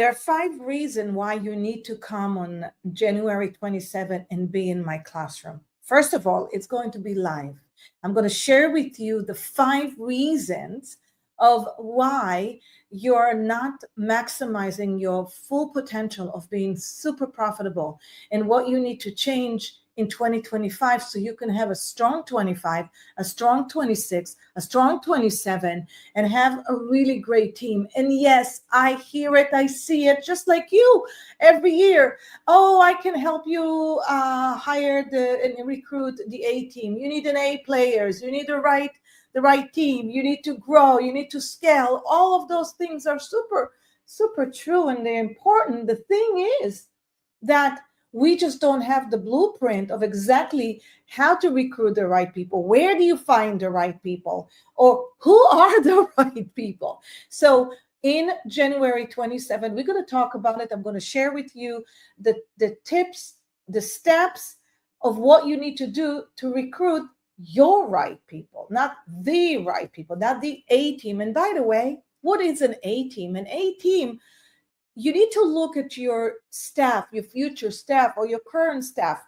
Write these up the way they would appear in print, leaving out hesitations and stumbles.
There are 5 reasons why you need to come on January 27 and be in my classroom. First of all, it's going to be live. I'm going to share with you the 5 reasons of why you're not maximizing your full potential of being super profitable and what you need to change in 2025 so you can have a strong 25, a strong 26, a strong 27, and have a really great team. And yes, I hear it, I see it, just like you every year. Oh, I can help you hire and recruit the A team. You need an A players. You need the right team. You need to grow. You need to scale. All of those things are super, super true, and they're important. The thing is that we just don't have the blueprint of exactly how to recruit the right people. Where do you find the right people? Or who are the right people? So in January 27, we're going to talk about it. I'm going to share with you the tips, the steps of what you need to do to recruit your right people, not the right people, not the A team. And by the way, what is an A team? An A team, you need to look at your staff, your future staff, or your current staff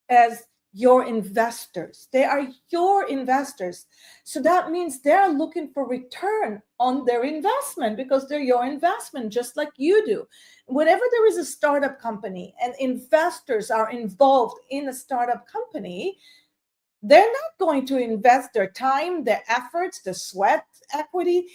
as your investors. They are your investors. So that means they're looking for return on their investment because they're your investment, just like you do. Whenever there is a startup company and investors are involved in a startup company, they're not going to invest their time, their efforts, the sweat equity,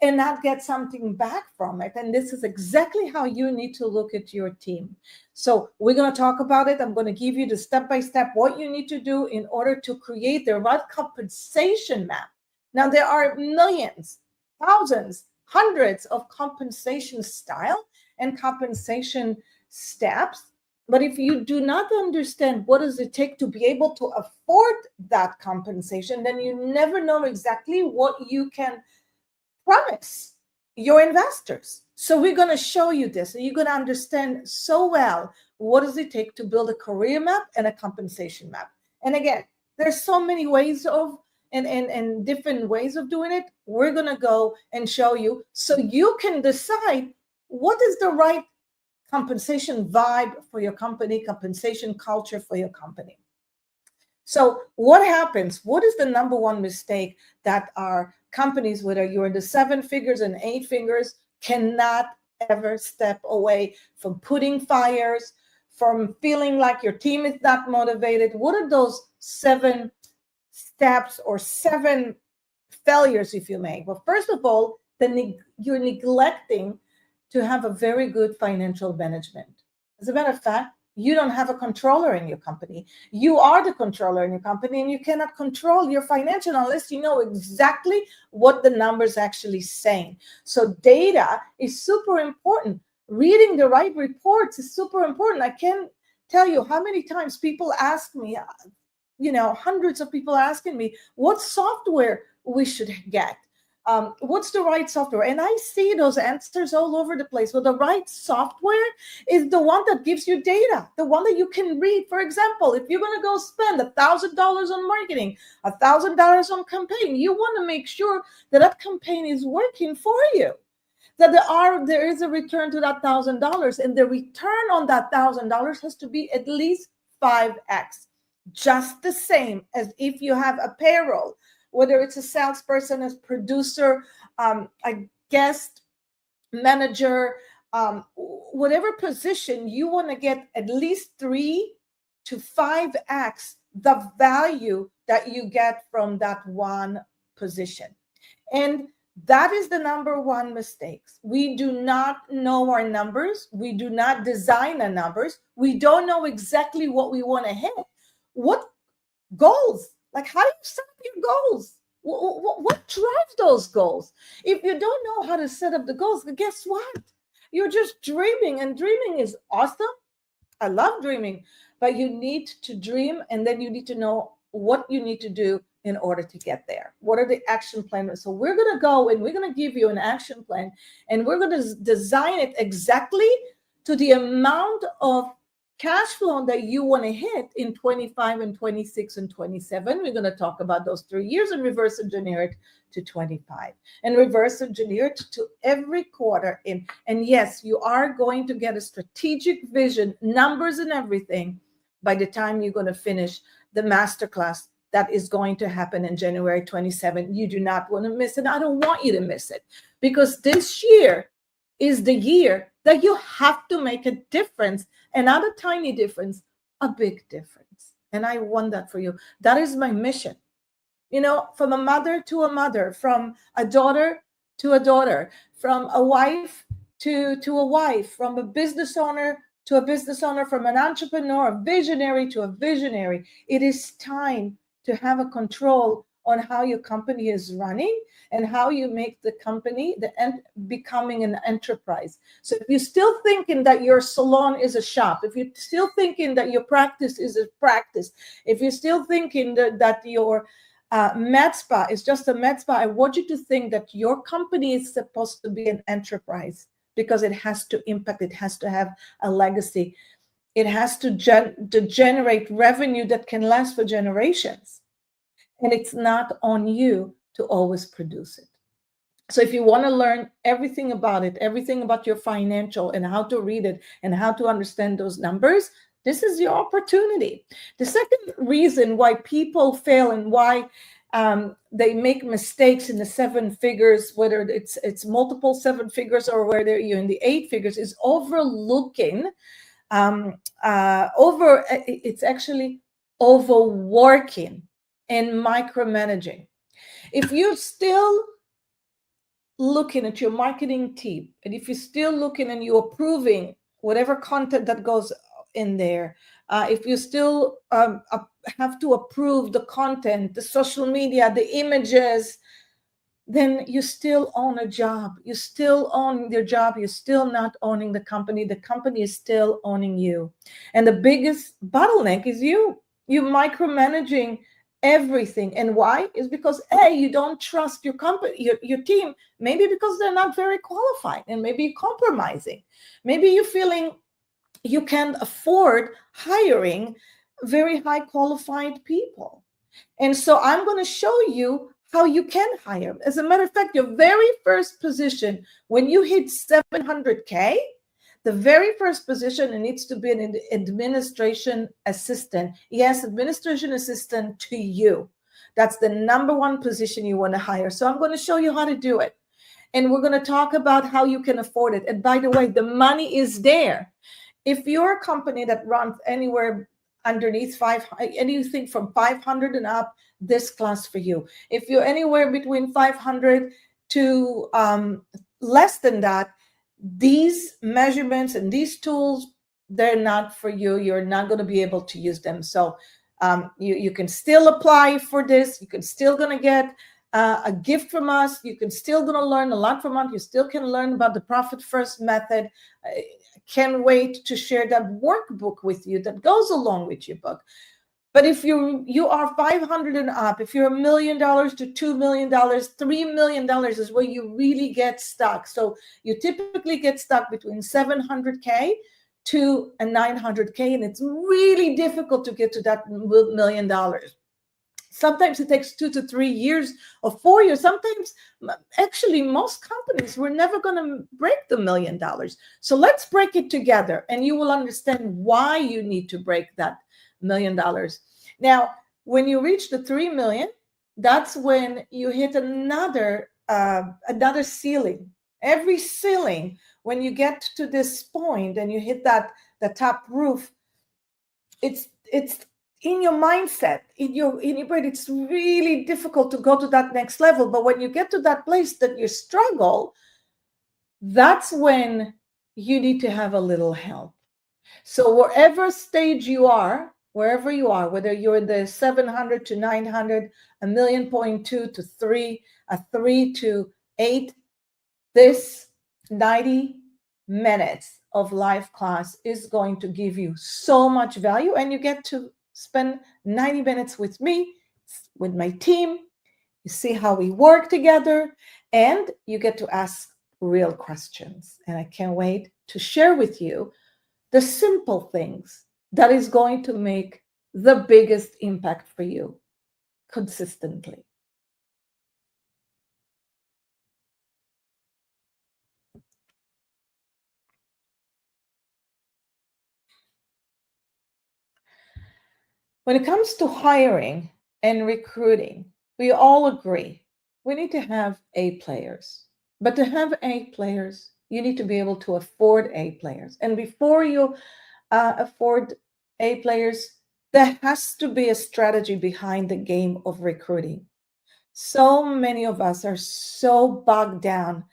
and not get something back from it. And this is exactly how you need to look at your team. So we're going to talk about it. I'm going to give you the step-by-step what you need to do in order to create the right compensation map. Now, there are millions, thousands, hundreds of compensation style and compensation steps. But if you do not understand what does it take to be able to afford that compensation, then you never know exactly what you can promise your investors. So we're going to show you this, and you're going to understand so well what does it take to build a career map and a compensation map. And again, there's so many ways of and different ways of doing it. We're going to go and show you so you can decide what is the right compensation vibe for your company, compensation culture for your company. So what happens? What is the number one mistake that our companies, whether you're in the 7 figures and 8 figures, cannot ever step away from putting fires, from feeling like your team is not motivated? What are those 7 steps or 7 failures, if you may? Well, first of all, you're neglecting to have a very good financial management. As a matter of fact, you don't have a controller in your company. You are the controller in your company, and you cannot control your financial unless you know exactly what the numbers actually saying. So data is super important. Reading the right reports is super important. I can't tell you how many times people ask me, hundreds of people asking me what software we should get. What's the right software? And I see those answers all over the place. Well, the right software is the one that gives you data, the one that you can read. For example, if you're going to go spend $1,000 on marketing, $1,000 on campaign, you want to make sure that that campaign is working for you, that there is a return to that $1,000, and the return on that $1,000 has to be at least 5x, just the same as if you have a payroll. Whether it's a salesperson, a producer, a guest manager, whatever position, you want to get at least 3 to 5x the value that you get from that one position. And that is the number one mistake. We do not know our numbers. We do not design our numbers. We don't know exactly what we want to hit. What goals? Like, how do you set up your goals? What drives those goals? If you don't know how to set up the goals, guess what? You're just dreaming, and dreaming is awesome. I love dreaming, but you need to dream, and then you need to know what you need to do in order to get there. What are the action plans? So we're going to go and we're going to give you an action plan, and we're going to design it exactly to the amount of cash flow that you want to hit in 25 and 26 and 27. We're going to talk about those 3 years and reverse engineer it to 25 and reverse engineer it to every quarter in. And yes, you are going to get a strategic vision, numbers and everything by the time you're going to finish the masterclass that is going to happen in January 27. You do not want to miss it. I don't want you to miss it, because this year is the year that you have to make a difference, and not a tiny difference, a big difference. And I want that for you. That is my mission. You know, from a mother to a mother, from a daughter to a daughter, from a wife to a wife, from a business owner to a business owner, from an entrepreneur, a visionary to a visionary. It is time to have a control on how your company is running and how you make the company becoming an enterprise. So if you're still thinking that your salon is a shop, if you're still thinking that your practice is a practice, if you're still thinking that your med spa is just a med spa, I want you to think that your company is supposed to be an enterprise, because it has to impact, it has to have a legacy, it has to generate revenue that can last for generations. And it's not on you to always produce it. So if you want to learn everything about it, everything about your financial and how to read it and how to understand those numbers, this is your opportunity. The second reason why people fail and why they make mistakes in the 7 figures, whether it's multiple 7 figures or whether you're in the 8 figures, is overlooking, it's actually overworking and micromanaging. If you're still looking at your marketing team, and if you're still looking and you're approving whatever content that goes in there, if you still have to approve the content, the social media, the images, then you still own a job. You still own your job. You're still not owning the company. The company is still owning you. And the biggest bottleneck is you micromanaging everything. And why? Is because you don't trust your company, your team, maybe because they're not very qualified, and maybe you're compromising. Maybe you're feeling you can't afford hiring very high qualified people. And so I'm going to show you how you can hire. As a matter of fact, your very first position, when you hit 700K, the very first position, it needs to be an administration assistant. Yes, administration assistant to you. That's the number 1 position you want to hire. So I'm going to show you how to do it. And we're going to talk about how you can afford it. And by the way, the money is there. If you're a company that runs anywhere underneath anything from 500 and up, this class for you. If you're anywhere between 500 to less than that, these measurements and these tools, they're not for you. You're not going to be able to use them. So you can still apply for this. You can still going to get a gift from us. You can still going to learn a lot from us. You still can learn about the Profit First method. Can't wait to share that workbook with you that goes along with your book. But if you are 500 and up, if you're $1 million to $2 million, $3 million is where you really get stuck. So you typically get stuck between 700K to a 900K, and it's really difficult to get to that $1 million. Sometimes it takes 2 to 3 years or 4 years. Sometimes, actually, most companies, we're never going to break the $1 million. So let's break it together, and you will understand why you need to break that $1 million. Now, when you reach the 3 million, that's when you hit another ceiling. Every ceiling, when you get to this point and you hit the top roof, it's in your mindset, in your brain, it's really difficult to go to that next level. But when you get to that place that you struggle, that's when you need to have a little help. So wherever stage you are, wherever you are, whether you're in the 700 to 900, 1.2 to 3, a 3 to 8, this 90 minutes of live class is going to give you so much value, and you get to spend 90 minutes with me, with my team. You see how we work together, and you get to ask real questions. And I can't wait to share with you the simple things that is going to make the biggest impact for you consistently. When it comes to hiring and recruiting, we all agree we need to have A players. But to have A players, you need to be able to afford A players. And before you afford A players, there has to be a strategy behind the game of recruiting. So many of us are so bogged down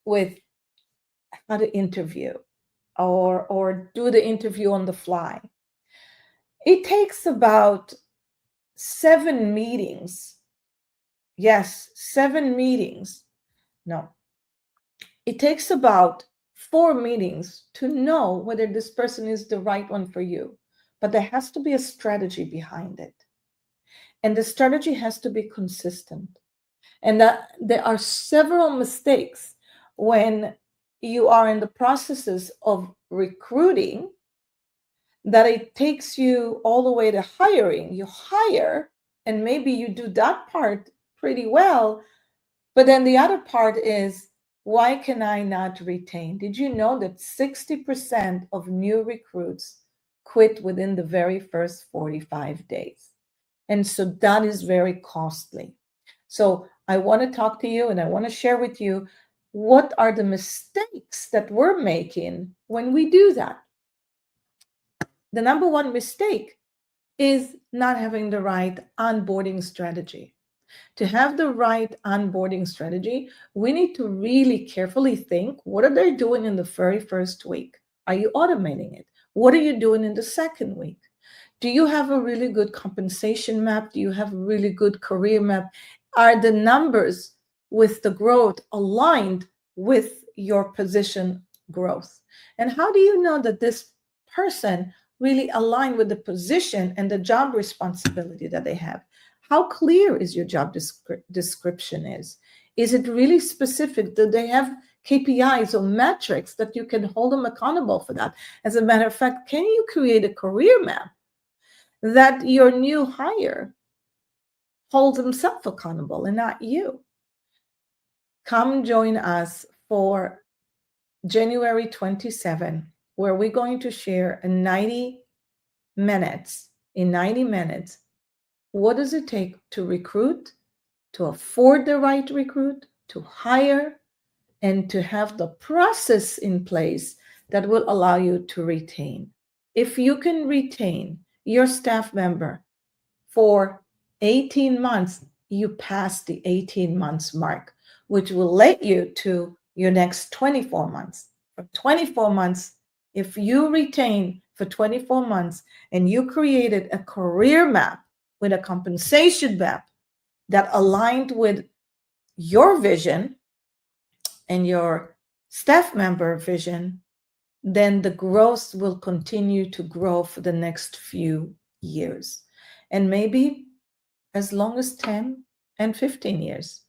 with how to interview or do the interview on the fly. It takes about 7 meetings. Yes, 7 meetings. No, it takes about 4 meetings to know whether this person is the right one for you. But there has to be a strategy behind it. And the strategy has to be consistent. And that there are several mistakes when you are in the processes of recruiting that it takes you all the way to hiring. You hire, and maybe you do that part pretty well, but then the other part is, why can I not retain? Did you know that 60% of new recruits quit within the very first 45 days? And so that is very costly. So I want to talk to you and I want to share with you what are the mistakes that we're making when we do that. The number one mistake is not having the right onboarding strategy. To have the right onboarding strategy, we need to really carefully think, what are they doing in the very first week? Are you automating it? What are you doing in the second week? Do you have a really good compensation map? Do you have a really good career map? Are the numbers with the growth aligned with your position growth? And how do you know that this person really aligned with the position and the job responsibility that they have? How clear is your job description is? Is it really specific? Do they have KPIs or metrics that you can hold them accountable for that? As a matter of fact, can you create a career map that your new hire holds himself accountable and not you? Come join us for January 27, where we're going to share in 90 minutes, what does it take to recruit, to afford the right recruit, to hire, and to have the process in place that will allow you to retain. If you can retain your staff member for 18 months, you pass the 18 months mark, which will lead you to your next 24 months. For 24 months, if you retain for 24 months and you created a career map with a compensation map that aligned with your vision and your staff member vision, then the growth will continue to grow for the next few years. And maybe as long as 10 and 15 years.